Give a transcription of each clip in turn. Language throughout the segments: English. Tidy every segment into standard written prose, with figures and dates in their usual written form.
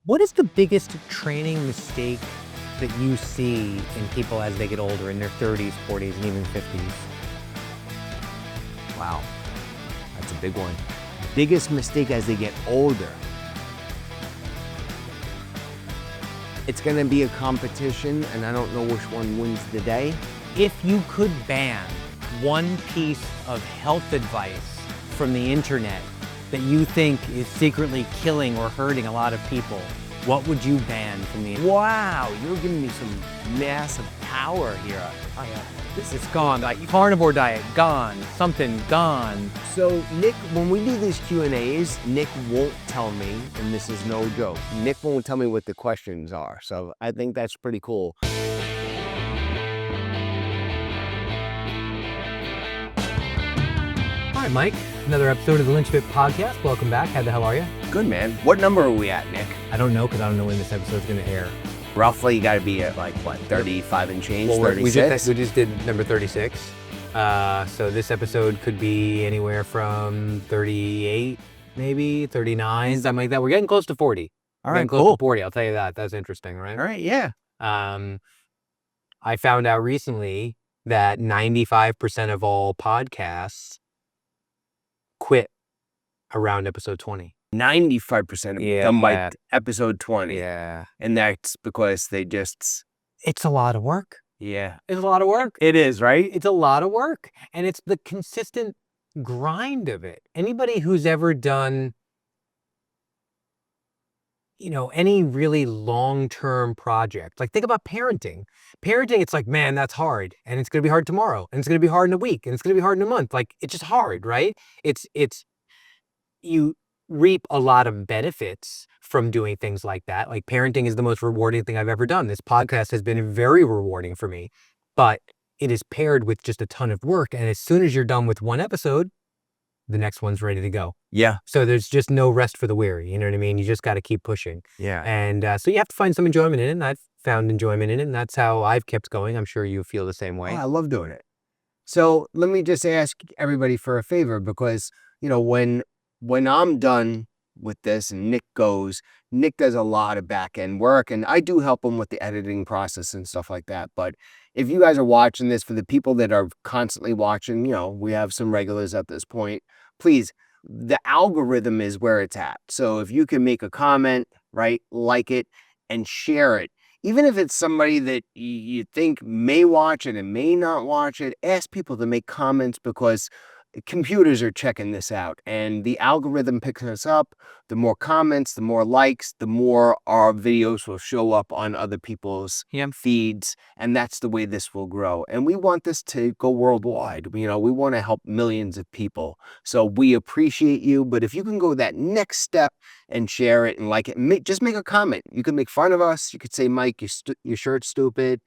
What is the biggest training mistake that you see in people as they get older, in their 30s, 40s, and even 50s? Wow, that's a big one. Biggest mistake as they get older. It's gonna be a competition, and I don't know which one wins the day. If you could ban one piece of health advice from the internet that you think is secretly killing or hurting a lot of people, what would you ban from the internet? Wow, you're giving me some massive power here. It's gone. Like carnivore diet, gone. Something, gone. So Nick, when we do these Q&As, Nick won't tell me, and this is no joke, Nick won't tell me what the questions are. So I think that's pretty cool. All right, Mike. Another episode of the LynchFit podcast. Welcome back. How the hell are you? Good, man. What number are we at, Nick? I don't know, because I don't know when this episode's going to air. Roughly, you got to be at like, what, 35 and change, Well, 36? we just did number 36. So this episode could be anywhere from 38, maybe 39, something like that. We're getting close to 40. All We're right, getting close cool. to 40. I'll tell you that. That's interesting, right? All right, yeah. I found out recently that 95% of all podcasts quit around episode 20. 95% of them by episode 20. Yeah. And that's because they just... It's a lot of work. Yeah. It's a lot of work. It is, right? It's a lot of work. And it's the consistent grind of it. Anybody who's ever done, any really long-term project, like think about parenting. Parenting, it's like, man, that's hard. And it's going to be hard tomorrow. And it's going to be hard in a week. And it's going to be hard in a month. Like, it's just hard, right? You reap a lot of benefits from doing things like that. Like parenting is the most rewarding thing I've ever done. This podcast has been very rewarding for me, but it is paired with just a ton of work. And as soon as you're done with one episode, the next one's ready to go. Yeah. So there's just no rest for the weary. You know what I mean? You just got to keep pushing. Yeah. And so you have to find some enjoyment in it. And I've found enjoyment in it. And that's how I've kept going. I'm sure you feel the same way. Oh, I love doing it. So let me just ask everybody for a favor, because, when I'm done with this and Nick does a lot of back end work, and I do help him with the editing process and stuff like that. But if you guys are watching this, for the people that are constantly watching, we have some regulars at this point, please, the algorithm is where it's at. So if you can make a comment, right, like it and share it, even if it's somebody that you think may watch it and may not watch it, ask people to make comments, because computers are checking this out, and the algorithm picks us up. The more comments, the more likes, the more our videos will show up on other people's feeds, and that's the way this will grow. And we want this to go worldwide. We want to help millions of people. So we appreciate you, but if you can go that next step and share it and like it, just make a comment. You can make fun of us. You could say, Mike, your shirt's stupid,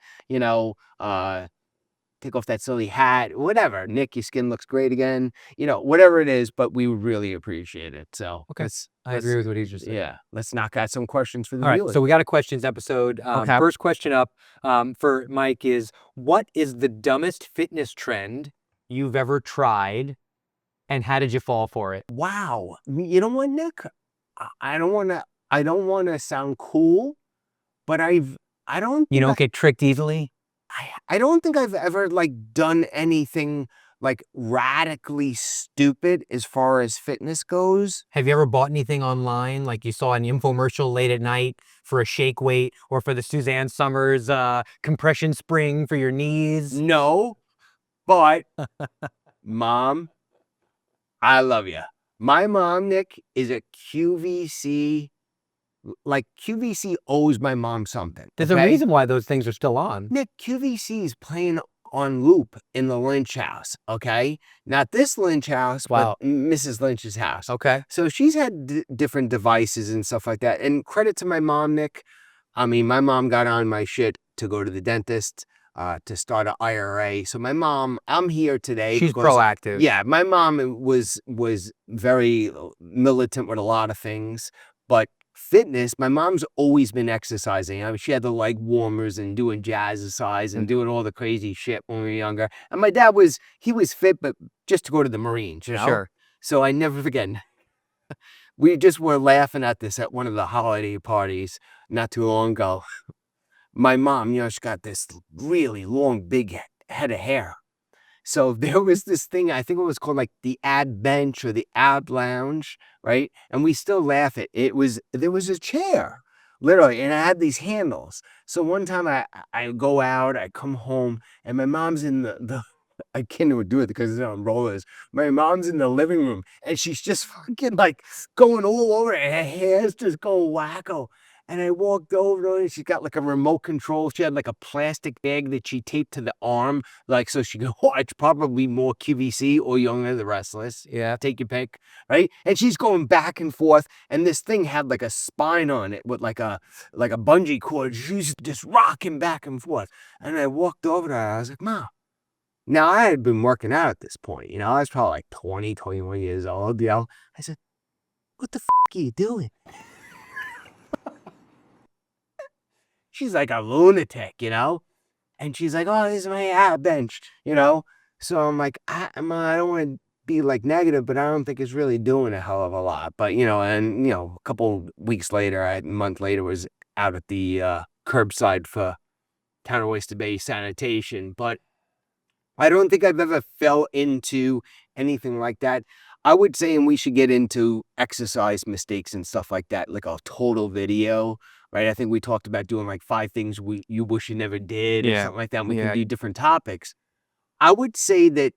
take off that silly hat, whatever. Nick, your skin looks great again. Whatever it is, but we would really appreciate it. So okay, I agree with what he just said. Yeah, let's knock out some questions for the All right, viewers. so we got a questions episode. Okay. First question up for Mike is, what is the dumbest fitness trend you've ever tried, and how did you fall for it? Wow. You know what, Nick? I don't want to sound cool, but I don't. You don't get tricked easily? I don't think I've ever done anything radically stupid as far as fitness goes. Have you ever bought anything online? Like you saw an infomercial late at night for a shake weight, or for the Suzanne Summers compression spring for your knees? No, but Mom, I love you. My mom, Nick, is a QVC. QVC owes my mom something. There's a reason why those things are still on. Nick, QVC is playing on loop in the Lynch house, okay? Not this Lynch house, but Mrs. Lynch's house. Okay. So she's had different devices and stuff like that. And credit to my mom, Nick. I mean, my mom got on my shit to go to the dentist, to start an IRA. So my mom, I'm here today. She's proactive. Yeah, my mom was very militant with a lot of things, but fitness, my mom's always been exercising. I mean, she had the leg warmers and doing jazzercise and doing all the crazy shit when we were younger. And my dad was fit, but just to go to the Marines, Sure. So I never forget. we just were laughing at this at one of the holiday parties not too long ago. My mom, she got this really long, big head of hair. So there was this thing, I think it was called like the ad bench or the ad lounge, right? And we still laugh at it. There was a chair, literally, and it had these handles. So one time I go out, I come home, and my mom's in the I can't even do it because it's on rollers. My mom's in the living room, and she's just fucking like going all over it. Her hair's just going wacko. And I walked over to her, and she got like a remote control. She had like a plastic bag that she taped to the arm, like so she could watch probably more QVC or Young and the Restless. Yeah, take your pick, right? And she's going back and forth, and this thing had like a spine on it with like a bungee cord. She's just rocking back and forth. And I walked over to her. I was like, Mom. Now I had been working out at this point. I was probably like 20, 21 years old. I said, what the are you doing? She's like a lunatic, and she's like, oh, this is my ab bench, So I'm like, I don't want to be like negative, but I don't think it's really doing a hell of a lot. But, and, a couple weeks later, a month later, was out at the curbside for Town of Oyster Bay sanitation. But I don't think I've ever fell into anything like that. I would say, and we should get into exercise mistakes and stuff like that, like a total video, right? I think we talked about doing like 5 things you wish you never did or something like that. And we can do different topics. I would say that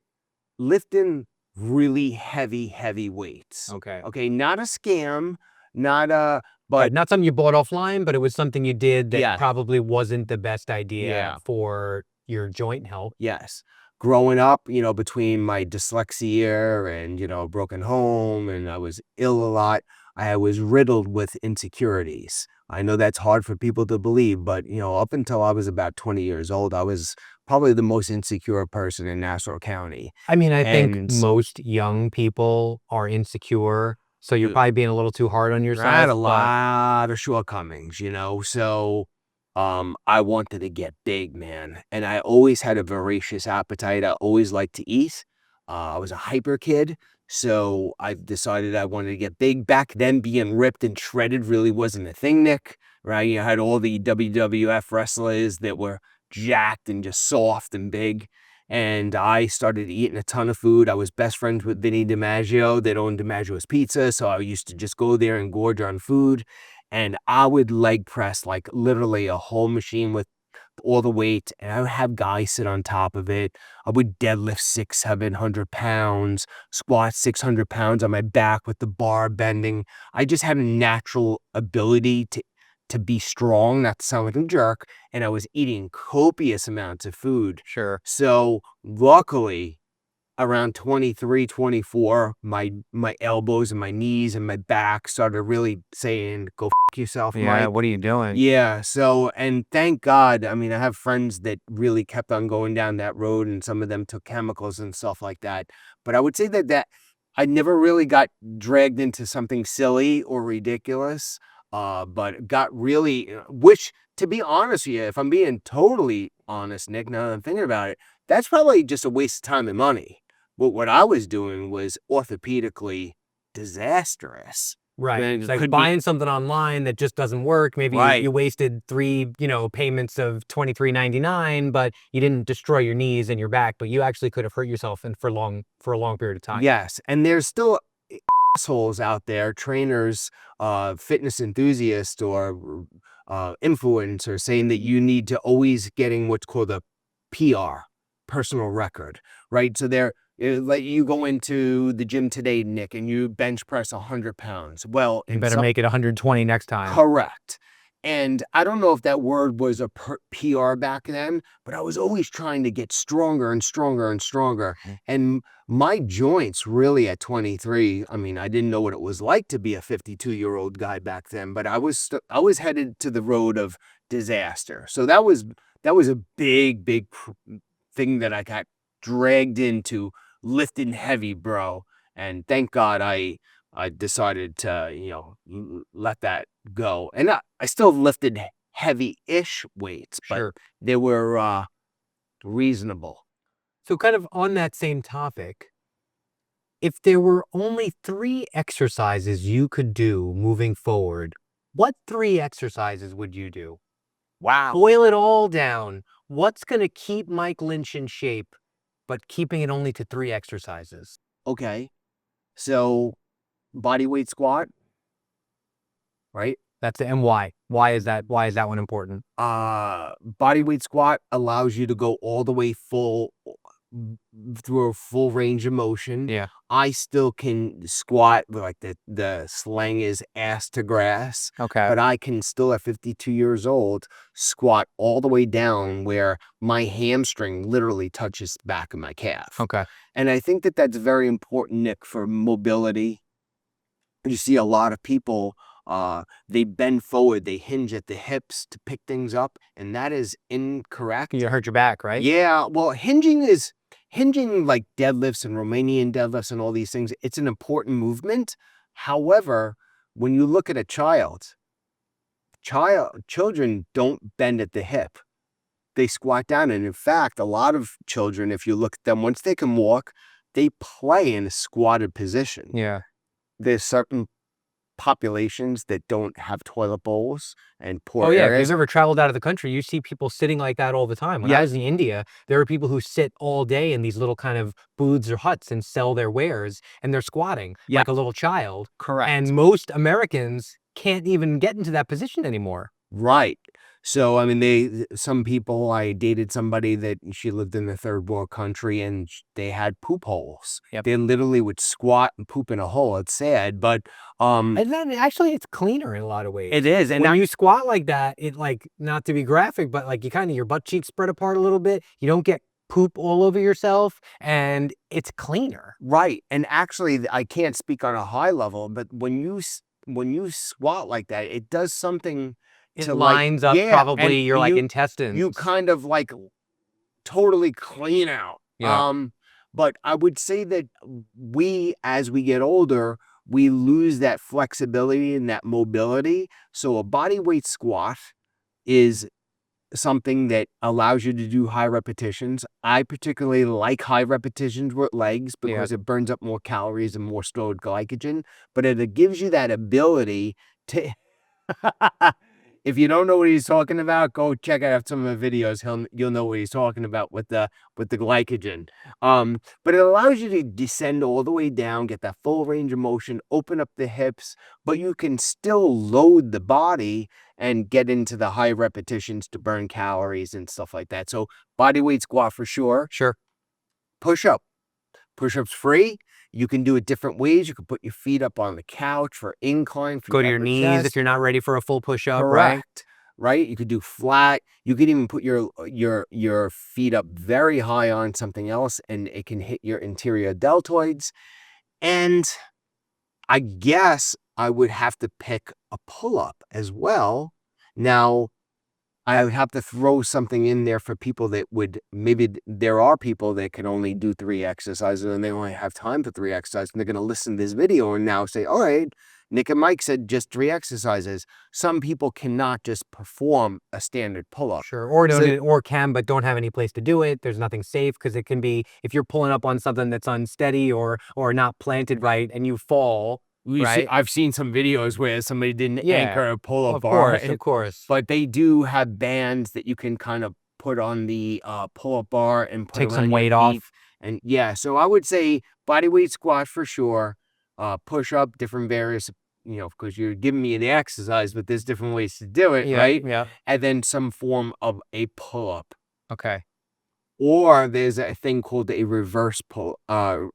lifting really heavy weights. Okay. Not a scam, but not something you bought offline, but it was something you did that Yeah. probably wasn't the best idea Yeah. for your joint health. Yes. Growing up, between my dyslexia and, broken home, and I was ill a lot, I was riddled with insecurities. I know that's hard for people to believe, but, up until I was about 20 years old, I was probably the most insecure person in Nassau County. I mean, I think And most young people are insecure, so you're probably being a little too hard on I yourself. had a lot of shortcomings, so I wanted to get big, man. And I always had a voracious appetite. I always liked to eat. I was a hyper kid. So I decided I wanted to get big. Back then, being ripped and shredded really wasn't a thing, Nick, right? You had all the WWF wrestlers that were jacked and just soft and big. And I started eating a ton of food. I was best friends with Vinny DiMaggio that owned DiMaggio's Pizza. So I used to just go there and gorge on food. And I would leg press like literally a whole machine with all the weight. And I would have guys sit on top of it. I would deadlift 600-700 pounds, squat 600 pounds on my back with the bar bending. I just had a natural ability to be strong, not to sound like a jerk, and I was eating copious amounts of food. Sure. So luckily, around 23, 24, my elbows and my knees and my back started really saying, go f yourself, Mike. What are you doing? Yeah, so, and thank God, I mean, I have friends that really kept on going down that road, and some of them took chemicals and stuff like that. But I would say that I never really got dragged into something silly or ridiculous. But got really, which, to be honest with you, if I'm being totally honest, Nick, now that I'm thinking about it, that's probably just a waste of time and money. But what I was doing was orthopedically disastrous. Right. Then It's like could be- buying something online that just doesn't work. Maybe Right. you wasted 3, payments of $23.99, but you didn't destroy your knees and your back, but you actually could have hurt yourself for a long period of time. Yes, and there's still assholes out there, trainers, fitness enthusiasts, or influencers saying that you need to always getting what's called a PR, personal record, right? So they're like, you go into the gym today, Nick, and you bench press 100 pounds. Well, You better make it 120 next time. Correct. And I don't know if that word was a PR back then, but I was always trying to get stronger and stronger and stronger. And my joints really at 23, I mean, I didn't know what it was like to be a 52-year-old guy back then, but I was headed to the road of disaster. So that was a big thing that I got dragged into lifting heavy, bro. And thank God I decided to, let that go. And I still lifted heavy-ish weights, but Sure. they were reasonable. So kind of on that same topic, If there were only 3 exercises you could do moving forward, what 3 exercises would you do? Wow. Boil it all down. What's gonna keep Mike Lynch in shape, but keeping it only to 3 exercises? Okay. So body weight squat, right? That's it, and why? Why is that one important? Body weight squat allows you to go all the way through a full range of motion. Yeah. I still can squat, like the slang is ass to grass, Okay. but I can still at 52 years old squat all the way down where my hamstring literally touches the back of my calf. Okay. And I think that that's very important, Nick, for mobility. You see a lot of people, they bend forward, they hinge at the hips to pick things up, and that is incorrect. You hurt your back, right? Yeah, well, hinging like deadlifts and Romanian deadlifts and all these things. It's an important movement. However, when you look at a children don't bend at the hip. They squat down. And in fact, a lot of children, if you look at them, once they can walk, they play in a squatted position. Yeah. There's certain populations that don't have toilet bowls and poor Oh, yeah, if areas. you've ever traveled out of the country, you see people sitting like that all the time. When I Yeah. was in India, there are people who sit all day in these little kind of booths or huts and sell their wares, and they're squatting Yeah. like a little child. Correct. And most Americans can't even get into that position anymore. Right. So, I mean, some people, I dated somebody that she lived in a third world country and they had poop holes. Yep. They literally would squat and poop in a hole. It's sad, but, And then actually it's cleaner in a lot of ways. it is. And When you squat like that, it like, not to be graphic, but like you kind of, your butt cheeks spread apart a little bit. You don't get poop all over yourself and it's cleaner. right. And actually, I can't speak on a high level, but when you squat like that, it does something It to lines like, up yeah, probably and your like you intestines. kind of like totally clean out. Yeah. But I would say that as we get older, we lose that flexibility and that mobility. So a body weight squat is something that allows you to do high repetitions. I particularly like high repetitions with legs because it burns up more calories and more stored glycogen, but it gives you that ability to if you don't know what he's talking about, go check out some of the videos. You'll know what he's talking about with the glycogen. But it allows you to descend all the way down, get that full range of motion, open up the hips, but you can still load the body and get into the high repetitions to burn calories and stuff like that. So body weight squat for sure. Sure. Push-up. Push-ups free. You can do it different ways. You can put your feet up on the couch for incline. For Go to your upper knees chest. if you're not ready for a full push-up, right? Correct. Right? You could do flat. You could even put your feet up very high on something else, and it can hit your interior deltoids. And I guess I would have to pick a pull-up as well. Now, I would have to throw something in there for people that there are people that can only do 3 exercises and they only have time for 3 exercises. And they're going to listen to this video and now say, all right, Nick and Mike said just 3 exercises. Some people cannot just perform a standard pull-up. Sure. Or can, but don't have any place to do it. There's nothing safe because it can be, if you're pulling up on something that's unsteady or not planted right and you fall. Right. I've seen some videos where somebody didn't anchor a pull-up bar. Of course. But they do have bands that you can kind of put on the pull-up bar and take some weight off. And yeah, so I would say body weight squat for sure. Push-up, different various, because you're giving me the exercise, but there's different ways to do it, right? Yeah. And then some form of a pull-up. Okay. Or there's a thing called a reverse push-up.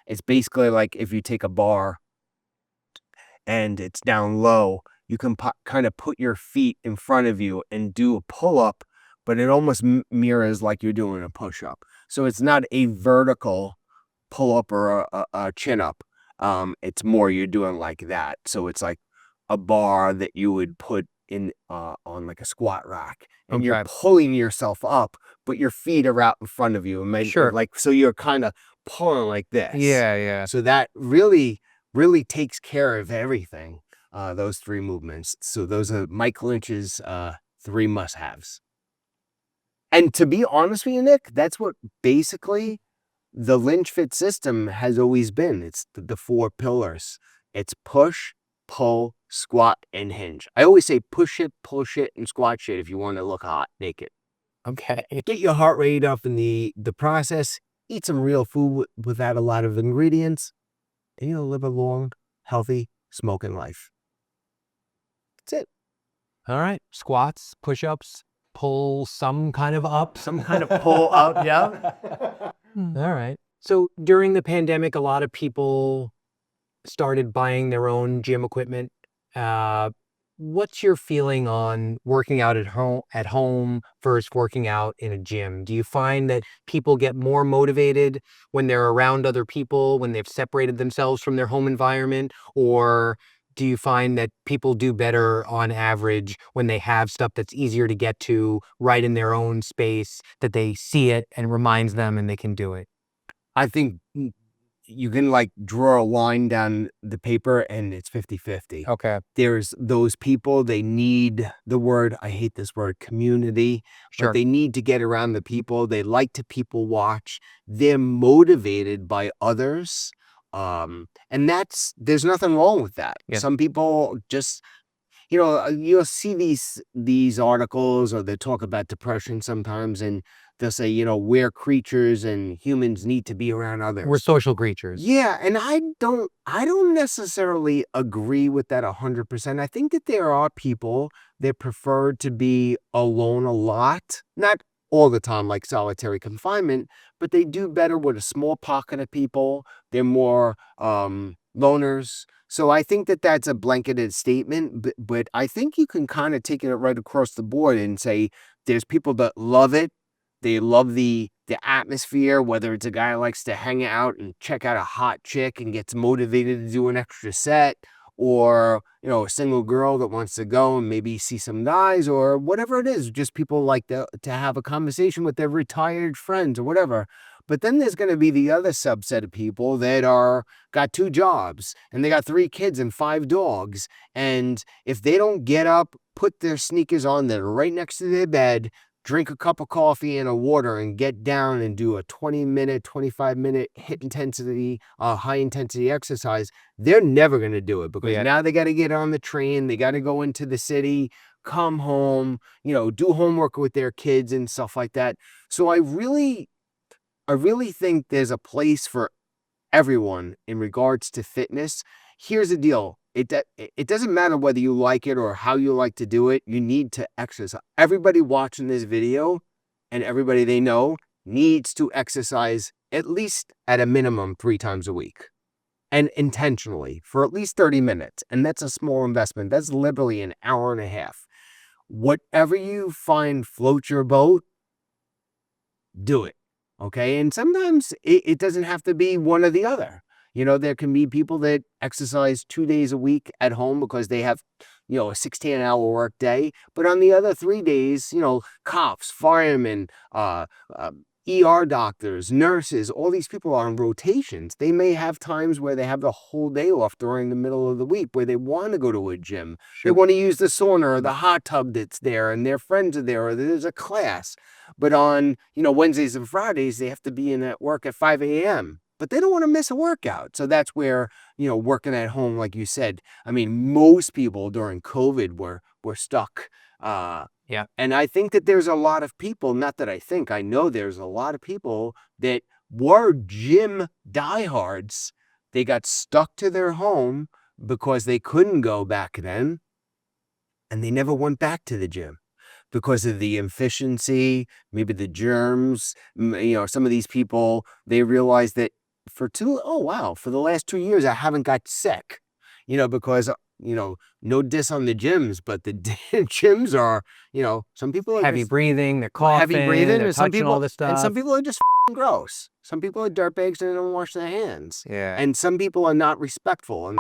It's basically like if you take a bar and it's down low, you can kind of put your feet in front of you and do a pull-up, but it almost mirrors like you're doing a push-up. So it's not a vertical pull-up or a chin-up. It's more you're doing like that. So it's like a bar that you would put in on like a squat rack, and you're pulling yourself up, but your feet are out in front of you. Sure. So you're kind of pulling like this. Yeah. So that really takes care of everything. Those 3 movements. So those are Mike Lynch's 3 must-haves. And to be honest with you, Nick, that's what basically the LynchFit system has always been, it's the 4 pillars. It's push, pull, squat, and hinge. I always say push it, pull shit, and squat shit if you want to look hot naked. Okay. Get your heart rate up in the process. Eat some real food without a lot of ingredients, and you'll live a long, healthy, smoking life. That's it. All right. Squats, push-ups, pull some kind of up. Some kind of pull up, yeah. All right. So during the pandemic, a lot of people started buying their own gym equipment. What's your feeling on working out at home versus working out in a gym? Do you find that people get more motivated when they're around other people, when they've separated themselves from their home environment? Or do you find that people do better on average when they have stuff that's easier to get to right in their own space, that they see it and reminds them and they can do it? I think you can like draw a line down the paper and it's 50-50. Okay, There's those people, they need the word, I hate this word, community, but sure. they need to get around the people. They like to people watch. They're motivated by others. And there's nothing wrong with that. Yeah. Some people just, you'll see these articles or they talk about depression sometimes, and they'll say, we're creatures and humans need to be around others. We're social creatures. Yeah, and I don't necessarily agree with that 100%. I think that there are people that prefer to be alone a lot, not all the time like solitary confinement, but they do better with a small pocket of people. They're more loners. So I think that that's a blanketed statement, but I think you can kind of take it right across the board and say there's people that love it. They love the atmosphere, whether it's a guy who likes to hang out and check out a hot chick and gets motivated to do an extra set, or, a single girl that wants to go and maybe see some guys, or whatever it is. Just people like to have a conversation with their retired friends or whatever. But then there's going to be the other subset of people that got 2 jobs and they got 3 kids and 5 dogs. And if they don't get up, put their sneakers on that are right next to their bed, drink a cup of coffee and a water and get down and do a 20-minute, 25-minute high intensity exercise, they're never going to do it because now they got to get on the train. They got to go into the city, come home, do homework with their kids and stuff like that. So I really think there's a place for everyone in regards to fitness. Here's the deal. It doesn't matter whether you like it or how you like to do it. You need to exercise. Everybody watching this video and everybody they know needs to exercise at least at a minimum 3 times a week, and intentionally for at least 30 minutes. And that's a small investment. That's literally an hour and a half. Whatever you find floats your boat, do it. Okay. And sometimes it doesn't have to be one or the other. There can be people that exercise 2 days a week at home because they have, a 16-hour work day. But on the other 3 days, cops, firemen, ER doctors, nurses, all these people are on rotations. They may have times where they have the whole day off during the middle of the week where they want to go to a gym. They want to use the sauna or the hot tub that's there and their friends are there or there's a class. But on, Wednesdays and Fridays, they have to be in at work at 5 a.m. But they don't want to miss a workout. So that's where, working at home, like you said, I mean, most people during COVID were stuck. Yeah. And I think that there's a lot of people, not that I know there's a lot of people that were gym diehards. They got stuck to their home because they couldn't go back then. And they never went back to the gym because of the efficiency, maybe the germs. Some of these people, they realized that for the last 2 years, I haven't got sick, because, no diss on the gyms, but the gyms are, some people are Heavy breathing, they're coughing, they're and some touching people, all this stuff. and some people are just gross. Some people are dirtbags and they don't wash their hands. Yeah. And some people are not respectful and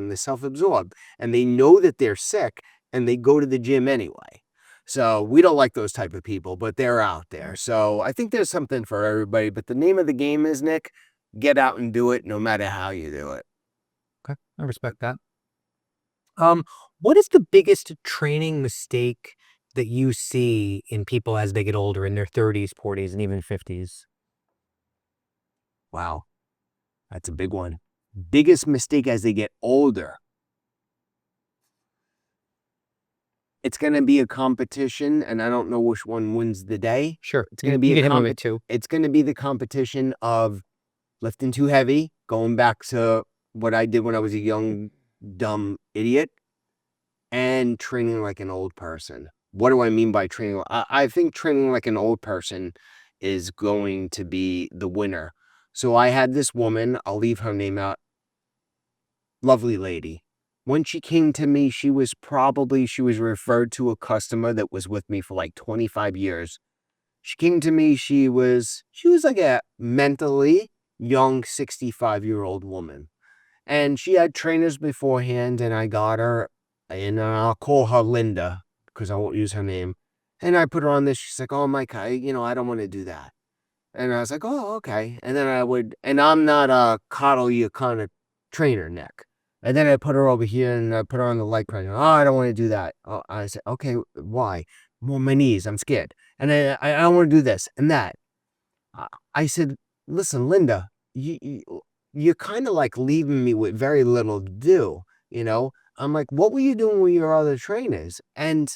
they're self-absorbed and they know that they're sick and they go to the gym anyway. So we don't like those type of people, but they're out there. So I think there's something for everybody. But the name of the game is, Nick, get out and do it no matter how you do it. Okay, I respect that. What is the biggest training mistake that you see in people as they get older, in their 30s, 40s, and even 50s? Wow. That's a big one. Biggest mistake as they get older. It's going to be a competition, and I don't know which one wins the day. Sure. It's going to be you can hit me with it too. It's going to be the competition of lifting too heavy, going back to what I did when I was a young, dumb idiot, and training like an old person. What do I mean by training? I think training like an old person is going to be the winner. So I had this woman, I'll leave her name out, lovely lady. When she came to me, she was referred to a customer that was with me for like 25 years. She came to me, she was like a mentally young 65-year-old woman. And she had trainers beforehand, and I got her, and I'll call her Linda, because I won't use her name. And I put her on this, she's like, oh, Mike, I don't want to do that. And I was like, oh, okay. And then and I'm not a coddle you kind of trainer, Nick. And then I put her over here and I put her on the leg press. Oh, I don't want to do that. Oh, I said, okay, why? Well, my knees, I'm scared. And I don't want to do this and that. I said, listen, Linda, you're kind of like leaving me with very little to do, you know? I'm like, what were you doing with your other trainers? And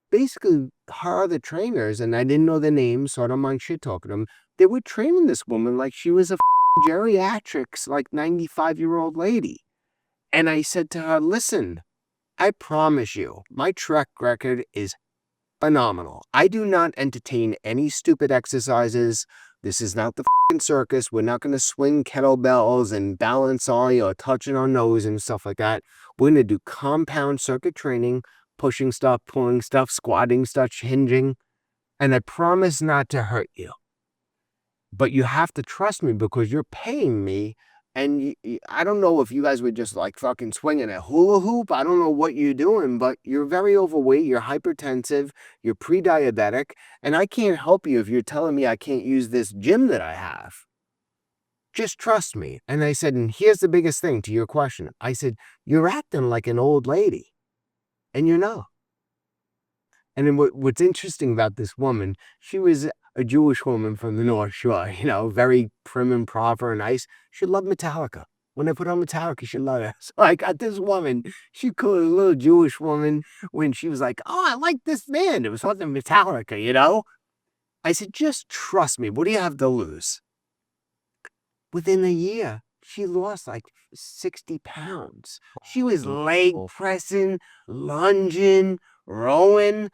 basically, her other trainers, and I didn't know their names, so I don't mind shit talking them, they were training this woman like she was a geriatrics, like 95-year-old lady. And I said to her, listen, I promise you, my track record is phenomenal. I do not entertain any stupid exercises. This is not the circus. We're not going to swing kettlebells and balance on you or touching our nose and stuff like that. We're going to do compound circuit training, pushing stuff, pulling stuff, squatting stuff, hinging. And I promise not to hurt you. But you have to trust me because you're paying me. And I don't know if you guys were just like fucking swinging a hula hoop. I don't know what you're doing, but you're very overweight. You're hypertensive. You're pre-diabetic. And I can't help you if you're telling me I can't use this gym that I have. Just trust me. And I said, and here's the biggest thing to your question. I said, you're acting like an old lady. And you're not. And then what's interesting about this woman, she was a Jewish woman from the North Shore, very prim and proper and nice. She loved Metallica. When I put on Metallica, she loved it. So I got this woman, she called a little Jewish woman when she was like, oh, I like this band. It was something Metallica, I said, just trust me. What do you have to lose? Within a year, she lost like 60 pounds. She was leg pressing, lunging, rowing.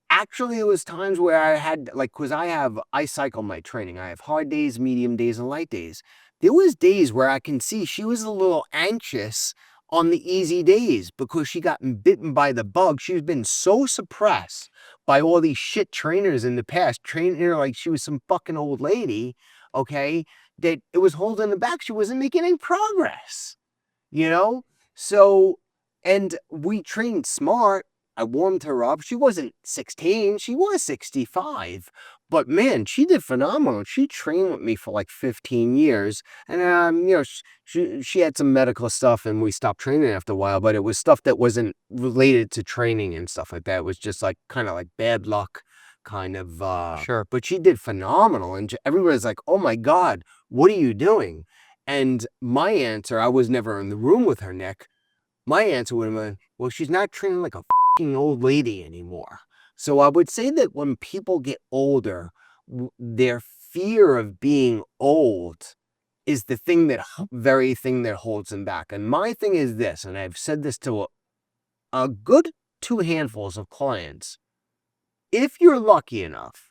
Actually, it was times where I had, because I cycle my training. I have hard days, medium days, and light days. There was days where I can see she was a little anxious on the easy days because she got bitten by the bug. She's been so suppressed by all these shit trainers in the past, training her like she was some fucking old lady, okay, that it was holding her back. She wasn't making any progress, So, and we trained smart. I warmed her up. She wasn't 16. She was 65. But man, she did phenomenal. She trained with me for like 15 years. And, she had some medical stuff and we stopped training after a while, but it was stuff that wasn't related to training and stuff like that. It was just like kind of like bad luck kind of. Sure. But she did phenomenal. And everybody's like, oh my God, what are you doing? And my answer, I was never in the room with her, Nick. My answer would have been, well, she's not training like a old lady anymore. So I would say that when people get older, their fear of being old is the very thing that holds them back. And my thing is this, and I've said this to a good 2 handfuls of clients. If you're lucky enough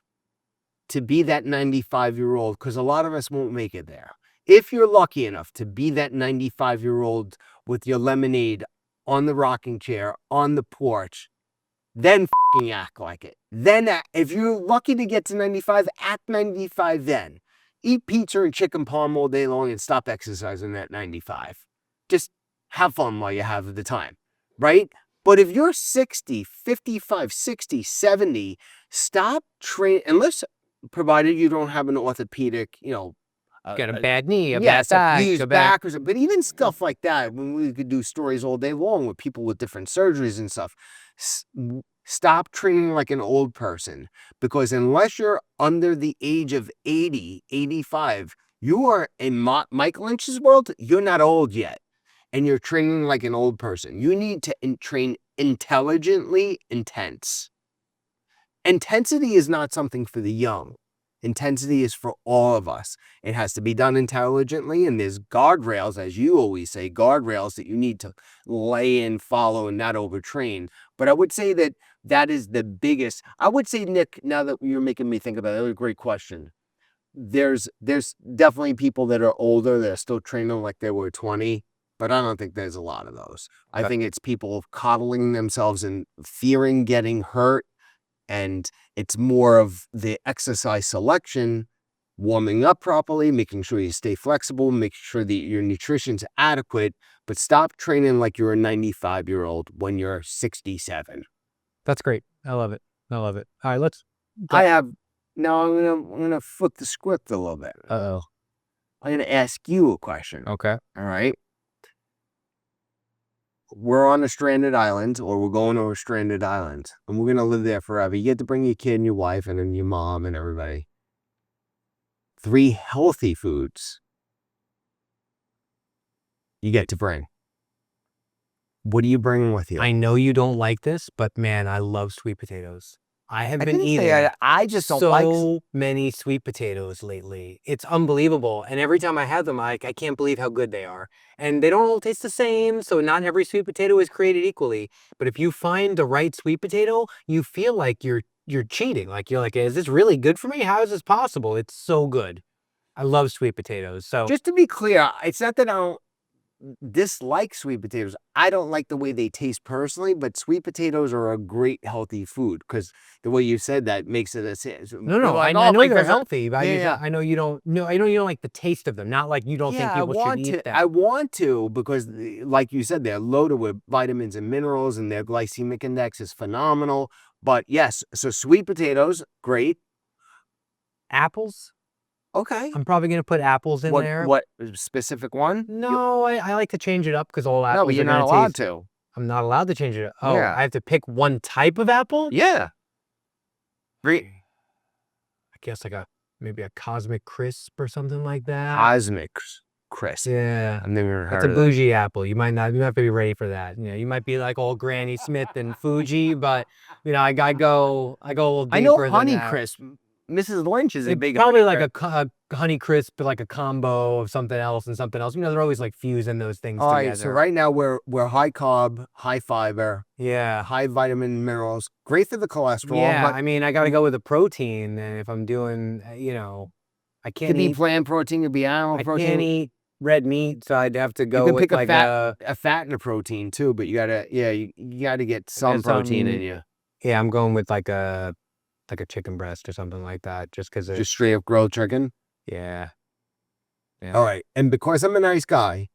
to be that 95-year-old, because a lot of us won't make it there. If you're lucky enough to be that 95-year-old with your lemonade on the rocking chair, on the porch, then fucking act like it. Then, if you're lucky to get to 95, act 95 then. Eat pizza and chicken parm all day long and stop exercising at 95. Just have fun while you have the time, right? But if you're 60, 55, 60, 70, stop training, provided you don't have an orthopedic, Got a bad knee, a yes, bad a back, back or something. But even stuff like that, when we could do stories all day long with people with different surgeries and stuff, stop training like an old person. Because unless you're under the age of 80, 85, You are in Mike Lynch's world, you're not old yet. And you're training like an old person. You need to train intelligently intense. Intensity is not something for the young. Intensity is for all of us. It has to be done intelligently, and there's guardrails, as you always say, guardrails that you need to lay in, follow, and not overtrain. But I would say that is the biggest. I would say, Nick, now that you're making me think about it, that was a great question. There's definitely people that are older that are still training like they were 20, but I don't think there's a lot of those. I think it's people coddling themselves and fearing getting hurt. And it's more of the exercise selection, warming up properly, making sure you stay flexible, making sure that your nutrition's adequate, but stop training like you're a 95-year-old when you're 67. That's great. I love it. I love it. All right, let's. Now I'm gonna flip the script a little bit. Uh-oh. I'm gonna ask you a question. Okay. All right. We're on a stranded island, or we're going to a stranded island, and we're going to live there forever. You get to bring your kid and your wife and then your mom and everybody. 3 healthy foods you get to bring. What are you bringing with you? I know you don't like this, but man, I love sweet potatoes. I have been eating I just don't so many sweet potatoes lately. It's unbelievable. And every time I have them, I can't believe how good they are. And they don't all taste the same, so not every sweet potato is created equally. But if you find the right sweet potato, you feel like you're cheating. Like you're like, is this really good for me? How is this possible? It's so good. I love sweet potatoes. So just to be clear, it's not that I don't dislike sweet potatoes. I don't like the way they taste personally, but sweet potatoes are a great healthy food because the way you said that makes it a no. like, I know Mike, they're healthy, but yeah. I know you don't. No, I know you don't like the taste of them. Not like you don't think people should eat them. I want to because, like you said, they're loaded with vitamins and minerals, and their glycemic index is phenomenal. But yes, so sweet potatoes, great. Apples. Okay. I'm probably going to put apples in there. What specific one? No, I like to change it up because all apples. No, but you're not allowed to. I'm not allowed to change it up. Oh, Yeah. I have to pick one type of apple? Yeah. Great. I guess like maybe a Cosmic Crisp or something like that. Cosmic Crisp. Yeah. I've never heard It's a of bougie apple. You might have to be ready for that. You know, you might be like old Granny Smith and Fuji, but you know, I go a little deeper. I know than Honey that. Crisp. Mrs. Lynch is a big probably like a Honey Crisp, like a combo of something else and something else. You know, they're always like fusing those things together. All right, so right now we're high carb, high fiber, high vitamin minerals, great for the cholesterol. Yeah, but I mean, I got to go with a protein, and if I'm doing, you know, I can't could be plant protein, could be animal protein. I can't eat red meat, so I'd have to go you with pick like a fat and a protein too, but you gotta get some protein in you. Yeah, I'm going with like a chicken breast or something like that, just because just straight up grilled chicken. Yeah. All right, and because I'm a nice guy,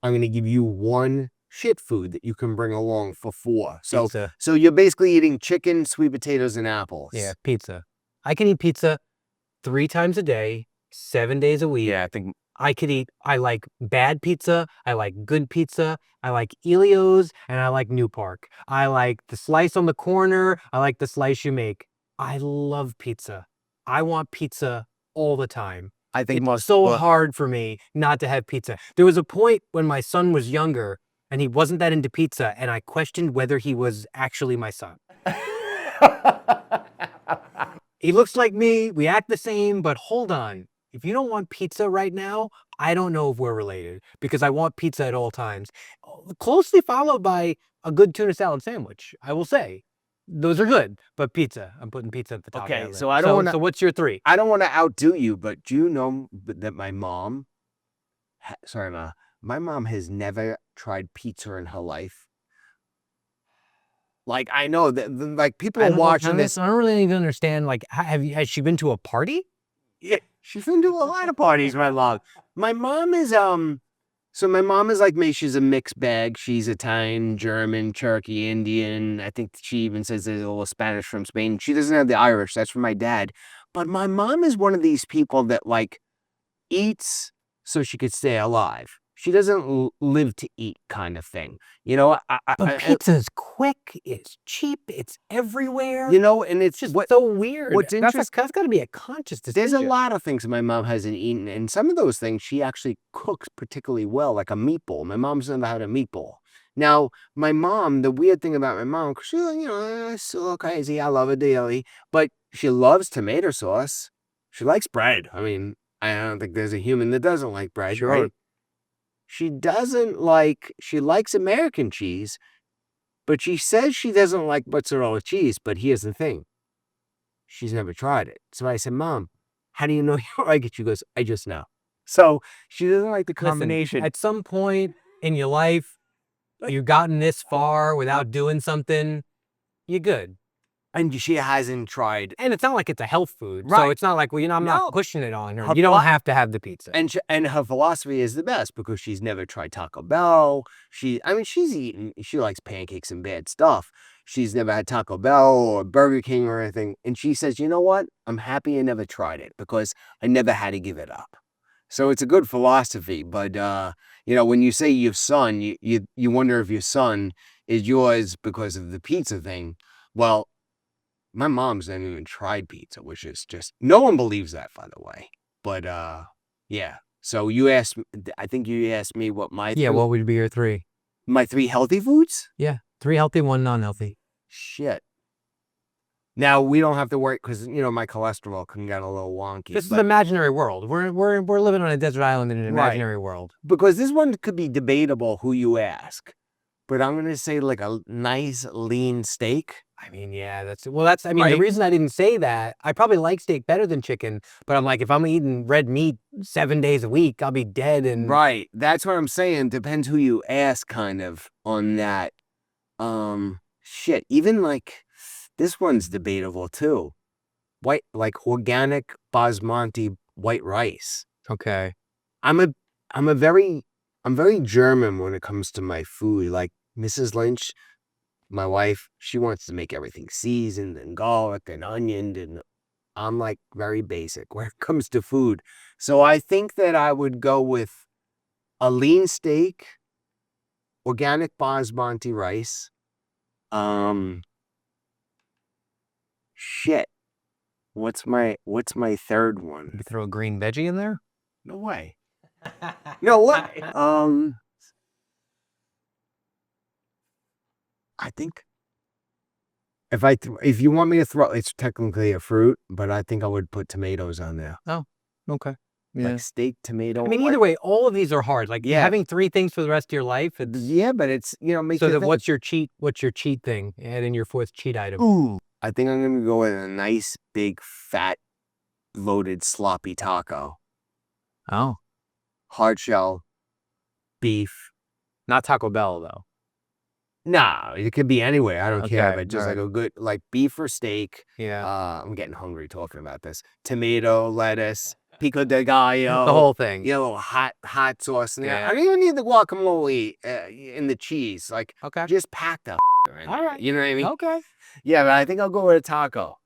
I'm gonna give you one shit food that you can bring along for 4. So pizza. So you're basically eating chicken, sweet potatoes, and apples. Yeah, pizza. I can eat pizza 3 times a day, 7 days a week. Yeah, I like bad pizza, I like good pizza, I like Elio's, and I like New Park. I like the slice on the corner, I like the slice you make. I love pizza. I want pizza all the time. I think it's so hard for me not to have pizza. There was a point when my son was younger and he wasn't that into pizza, and I questioned whether he was actually my son. He looks like me, we act the same, but hold on. If you don't want pizza right now, I don't know if we're related, because I want pizza at all times. Closely followed by a good tuna salad sandwich, I will say. Those are good, but pizza. I'm putting pizza at the top. Okay, so I don't want to. So what's your 3? I don't want to outdo you, but do you know that my mom? My mom has never tried pizza in her life. Like, I know that, like, people are watching this. I don't really even understand. Like, has she been to a party? Yeah, she's been to a lot of parties, my love. My mom is So my mom is like me. She's a mixed bag. She's Italian, German, Turkey, Indian. I think she even says there's a little Spanish from Spain. She doesn't have the Irish. That's from my dad. But my mom is one of these people that like eats so she could stay alive. she doesn't live to eat kind of thing. You know, But pizza's quick, it's cheap, it's everywhere. you know, and it's Just so weird. what's That's interesting. got to be a conscious decision. There's a lot of things my mom hasn't eaten, and some of those things she actually cooks particularly well, like a meatball. My mom's never had a meatball. Now, my mom, the weird thing about my mom, because she, you know, so crazy, I love her dearly, but she loves tomato sauce. She likes bread. I mean, I don't think there's a human that doesn't like bread, Sure. right? She doesn't like, she likes American cheese, but she says she doesn't like mozzarella cheese. But here's the thing. She's never tried it. So I said, Mom, how do you know you don't like it? She goes, I just know. So she doesn't like the combination. Listen, at some point in your life, you've gotten this far without doing something, you're good. And she hasn't tried. And it's not like it's a health food. Right. So it's not like, well, you know, I'm No. not pushing it on her. Her You don't have to have the pizza. And her philosophy is the best because she's never tried Taco Bell. She likes pancakes and bad stuff. She's never had Taco Bell or Burger King or anything. And she says, you know what? I'm happy I never tried it because I never had to give it up. So it's a good philosophy. But, you know, when you say your son, you wonder if your son is yours because of the pizza thing. Well, my mom's never even tried pizza, which is just, no one believes that, by the way. But, yeah. So I think you asked me what my... Yeah, what would be your 3? My 3 healthy foods? Yeah, 3 healthy, 1 non-healthy. Shit. Now, we don't have to worry because, you know, my cholesterol can get a little wonky. This is an imaginary world. We're living on a desert island in an imaginary world. Because this one could be debatable who you ask. But I'm going to say like a nice lean steak. I mean, yeah, the reason I didn't say that, I probably like steak better than chicken, but I'm like, if I'm eating red meat 7 days a week, I'll be dead. And right. That's what I'm saying. Depends who you ask kind of on that. Shit. Even like, this one's debatable too. Organic basmati white rice. Okay. I'm very German when it comes to my food. Like Mrs. Lynch, my wife, she wants to make everything seasoned and garlic and onion, and I'm like very basic when it comes to food. So I think that I would go with a lean steak, organic basmati rice. Shit. What's my third one? You throw a green veggie in there? No way. No, what? I think if you want me to throw, it's technically a fruit, but I think I would put tomatoes on there. Oh, okay. Yeah. Like steak, tomato. I mean, either way, all of these are hard. Like having 3 things for the rest of your life. Yeah, but it's, you know, so what's your cheat thing? Add in your 4th cheat item. Ooh, I think I'm going to go with a nice, big, fat, loaded, sloppy taco. Oh. Hard shell, beef. Not Taco Bell, though. Nah, it could be anywhere. I don't care, but just right. like a good, like beef or steak. Yeah. I'm getting hungry talking about this. Tomato, lettuce, pico de gallo. The whole thing. You know, a little hot sauce in there. Yeah. I don't even need the guacamole in the cheese. Like, Okay. just pack the in All there. right. You know what I mean? Okay. Yeah, but I think I'll go with a taco.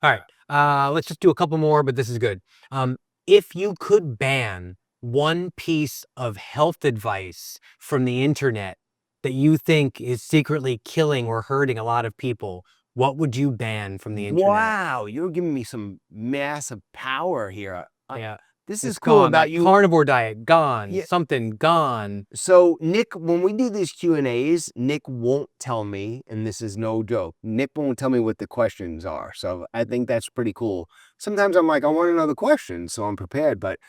All right. Let's just do a couple more, but this is good. If you could ban one piece of health advice from the internet that you think is secretly killing or hurting a lot of people, what would you ban from the internet? Wow, you're giving me some massive power here. Yeah. This is cool about you. Carnivore diet, gone. Yeah. Something gone. So Nick, when we do these Q&As, Nick won't tell me, and this is no joke, Nick won't tell me what the questions are. So I think that's pretty cool. Sometimes I'm like, I want to know the questions, so I'm prepared. But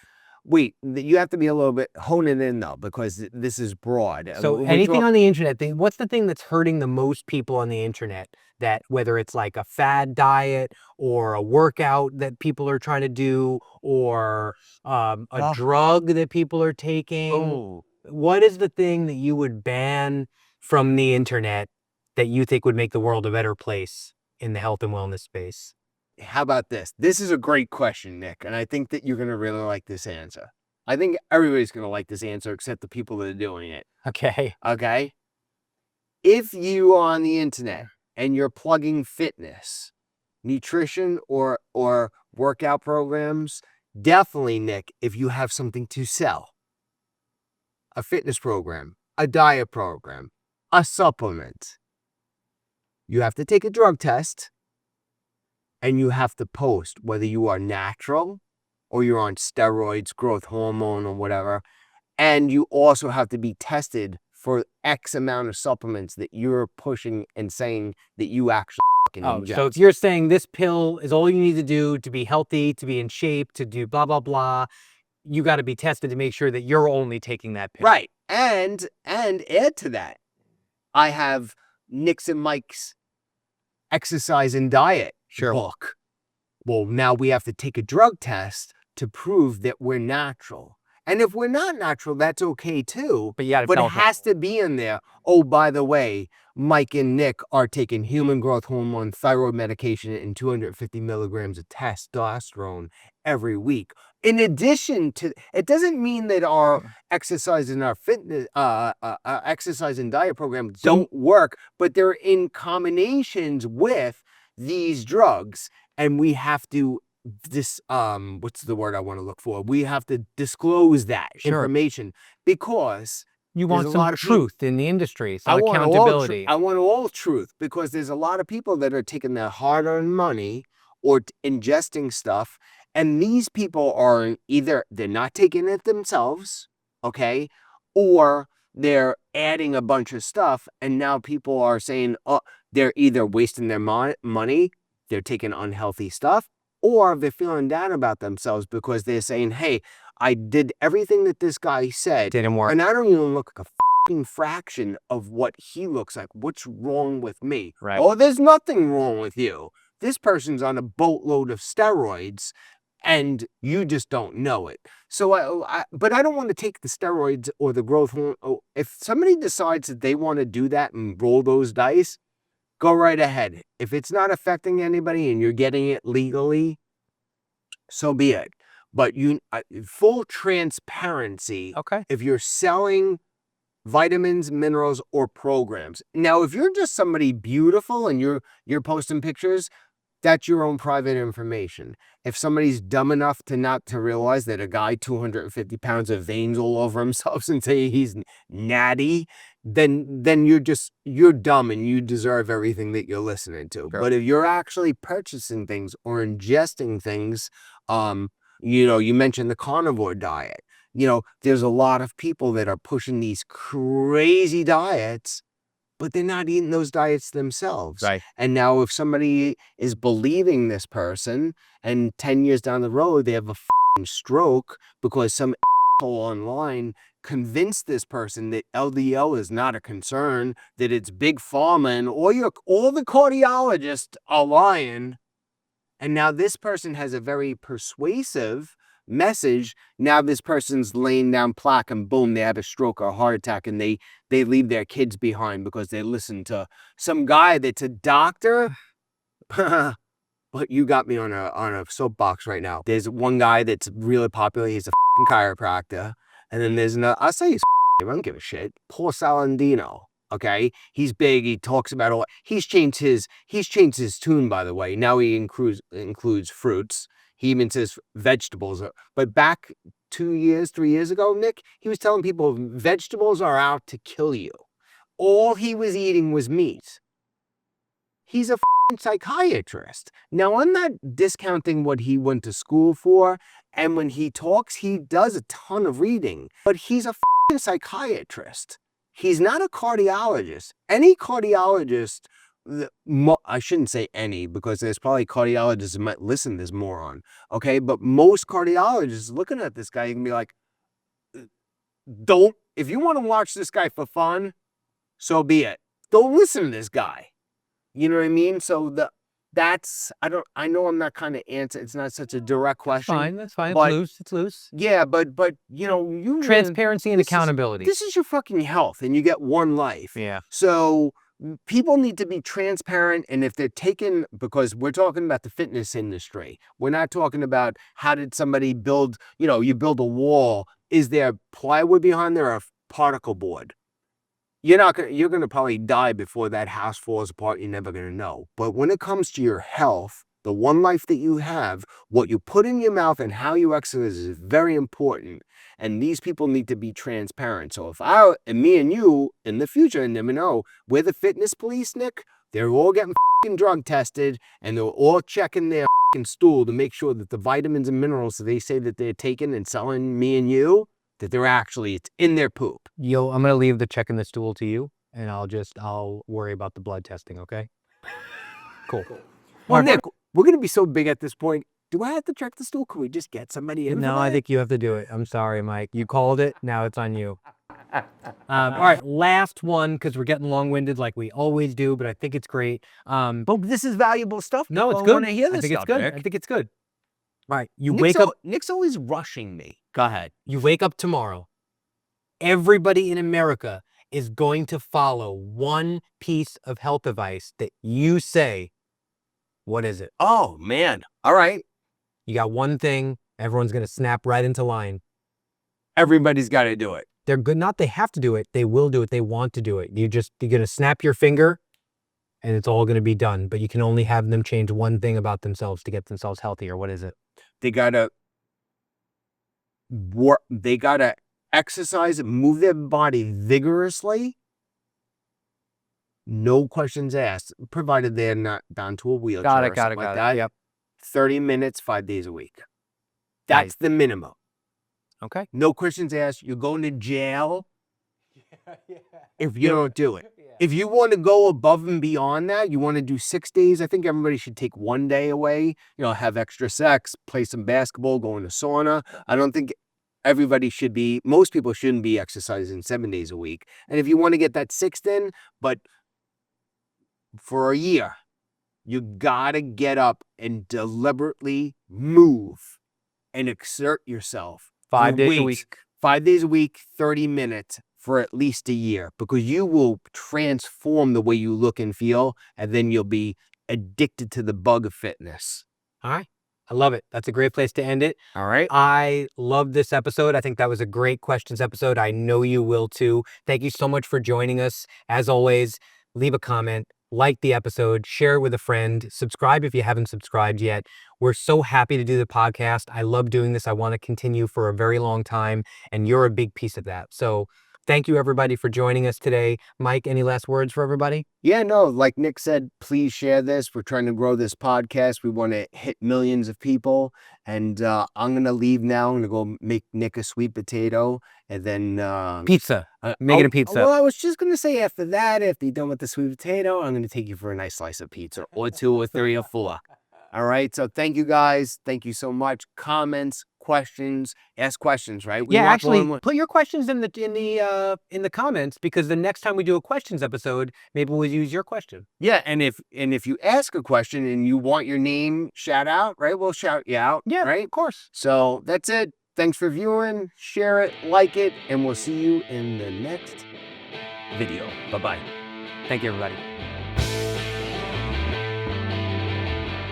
wait, you have to be a little bit, hone it in though, because this is broad. So anything on the internet, what's the thing that's hurting the most people on the internet? That whether it's like a fad diet or a workout that people are trying to do or a drug that people are taking. Oh. What is the thing that you would ban from the internet that you think would make the world a better place in the health and wellness space? How about this? This is a great question, Nick, and I think that you're going to really like this answer. I think everybody's going to like this answer except the people that are doing it. Okay. Okay? If you are on the internet and you're plugging fitness, nutrition, or workout programs, definitely, Nick, if you have something to sell. a fitness program, a diet program, a supplement, you have to take a drug test and you have to post whether you are natural or you're on steroids, growth hormone, or whatever. And you also have to be tested for X amount of supplements that you're pushing and saying that you actually fucking ingest. So you're saying this pill is all you need to do to be healthy, to be in shape, to do blah, blah, blah. You got to be tested to make sure that you're only taking that pill. Right. And add to that, I have Nick's and Mike's exercise and diet book. Well, now we have to take a drug test to prove that we're natural. And if we're not natural, that's okay too. But it has to be in there. Oh, by the way, Mike and Nick are taking human growth hormone, thyroid medication, and 250 milligrams of testosterone every week. In addition to, it doesn't mean that our exercise and our fitness, exercise and diet program don't work, but they're in combinations with these drugs, and we have to what's the word I want to look for? We have to disclose that information because you want some truth in the industry, some accountability. I want all truth because there's a lot of people that are taking their hard-earned money or ingesting stuff, and these people are either they're not taking it themselves, okay, or they're adding a bunch of stuff, and now people are saying, oh, they're either wasting their money, they're taking unhealthy stuff, or they're feeling down about themselves because they're saying, hey, I did everything that this guy said. Didn't work. And I don't even look like a fucking fraction of what he looks like. What's wrong with me? Right. Oh, there's nothing wrong with you. This person's on a boatload of steroids and you just don't know it. So, but I don't want to take the steroids or the growth hormone. Oh, if somebody decides that they want to do that and roll those dice, go right ahead. If it's not affecting anybody and you're getting it legally, so be it. But full transparency. Okay. If you're selling vitamins, minerals, or programs. Now, if you're just somebody beautiful and you're posting pictures, that's your own private information. If somebody's dumb enough to realize that a guy 250 pounds of veins all over himself and say he's natty, then you're dumb and you deserve everything that you're listening to. Sure. But if you're actually purchasing things or ingesting things, you mentioned the carnivore diet. There's a lot of people that are pushing these crazy diets, but they're not eating those diets themselves. Right. And now if somebody is believing this person and 10 years down the road, they have a stroke because some asshole online convinced this person that LDL is not a concern, that it's big pharma and all the cardiologists are lying. And now this person has a very persuasive message. Now this person's laying down plaque and boom, they have a stroke or a heart attack and they leave their kids behind because they listen to some guy that's a doctor. But you got me on a soapbox right now. There's one guy that's really popular. He's a chiropractor. And then there's another, I'll say he's I don't give a shit. Paul Salandino. Okay, he's big. He talks about all. He's changed his tune, by the way. Now he includes fruits. He even says vegetables. But back 3 years ago, Nick, he was telling people vegetables are out to kill you. All he was eating was meat. He's a psychiatrist. Now, I'm not discounting what he went to school for. And when he talks, he does a ton of reading. But he's a psychiatrist. He's not a cardiologist. Any cardiologist, I shouldn't say any, because there's probably cardiologists that might listen to this moron, okay? But most cardiologists looking at this guy, you can be like, if you want to watch this guy for fun, so be it. Don't listen to this guy. You know what I mean? So I know I'm not kind of answering. It's not such a direct question. That's fine. But, It's loose. Yeah, but transparency and accountability. This is your fucking health, and you get one life. Yeah. So people need to be transparent, and if they're taking, because we're talking about the fitness industry, we're not talking about how did somebody build. You build a wall. Is there plywood behind there or a particle board? You're going to probably die before that house falls apart. You're never going to know. But when it comes to your health, the one life that you have, what you put in your mouth and how you exercise is very important. And these people need to be transparent. So if me and you in the future, and never know, we're the fitness police, Nick, they're all getting drug tested and they're all checking their stool to make sure that the vitamins and minerals that they say that they're taking and selling me and you, that they're actually, it's in their poop. I'm going to leave the checking the stool to you, and I'll worry about the blood testing, okay? Cool. Well, Nick, we're going to be so big at this point. Do I have to check the stool? Can we just get somebody in? No, I think you have to do it. I'm sorry, Mike. You called it. Now it's on you. All right, last one, because we're getting long-winded like we always do, but I think it's great. But this is valuable stuff. No, it's I good. want to hear this I think stuff, it's good. Nick. I think it's good. All right, Nick's always rushing me. Go ahead. You wake up tomorrow. Everybody in America is going to follow one piece of health advice that you say. What is it? Oh, man. All right. You got one thing. Everyone's going to snap right into line. Everybody's got to do it. They're good. Not they have to do it. They will do it. They want to do it. You're going to snap your finger and it's all going to be done. But you can only have them change one thing about themselves to get themselves healthier. What is it? They got to work. They got to exercise and move their body vigorously. No questions asked, provided they're not down to a wheelchair. Got or something like that. Yep. 30 minminutes, 5 days a week. That's the minimum. Okay. No questions asked. You're going to jail if you don't do it. If you want to go above and beyond that, you want to do 6 days, I think everybody should take 1 day away, have extra sex, play some basketball, go in a sauna. I don't think most people shouldn't be exercising 7 days a week. And if you want to get that 6th in, but for a year, you got to get up and deliberately move and exert yourself. 5 days a week. 5 days a week, 30 minutes for at least a year, because you will transform the way you look and feel, and then you'll be addicted to the bug of fitness. All right. I love it. That's a great place to end it. All right. I love this episode. I think that was a great questions episode. I know you will too. Thank you so much for joining us. As always, leave a comment, like the episode, share it with a friend, subscribe if you haven't subscribed yet. We're so happy to do the podcast. I love doing this. I want to continue for a very long time, and you're a big piece of that. So thank you, everybody, for joining us today. Mike, any last words for everybody? Yeah, no, like Nick said, please share this. We're trying to grow this podcast. We want to hit millions of people. And I'm going to leave now. I'm going to go make Nick a sweet potato and then... Pizza. Making a pizza. Well, I was just going to say after that, after you're done with the sweet potato, I'm going to take you for a nice slice of pizza or 2 or 3 or 4. All right. So thank you guys. Thank you so much. Comments, questions, ask questions, right? Actually, put your questions in the comments, because the next time we do a questions episode, maybe we'll use your question. Yeah, and if you ask a question and you want your name shout out, right? We'll shout you out. Yeah, right? Of course. So that's it. Thanks for viewing. Share it, like it, and we'll see you in the next video. Bye-bye. Thank you, everybody.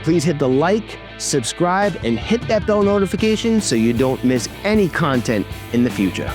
Please hit the like, subscribe, and hit that bell notification so you don't miss any content in the future.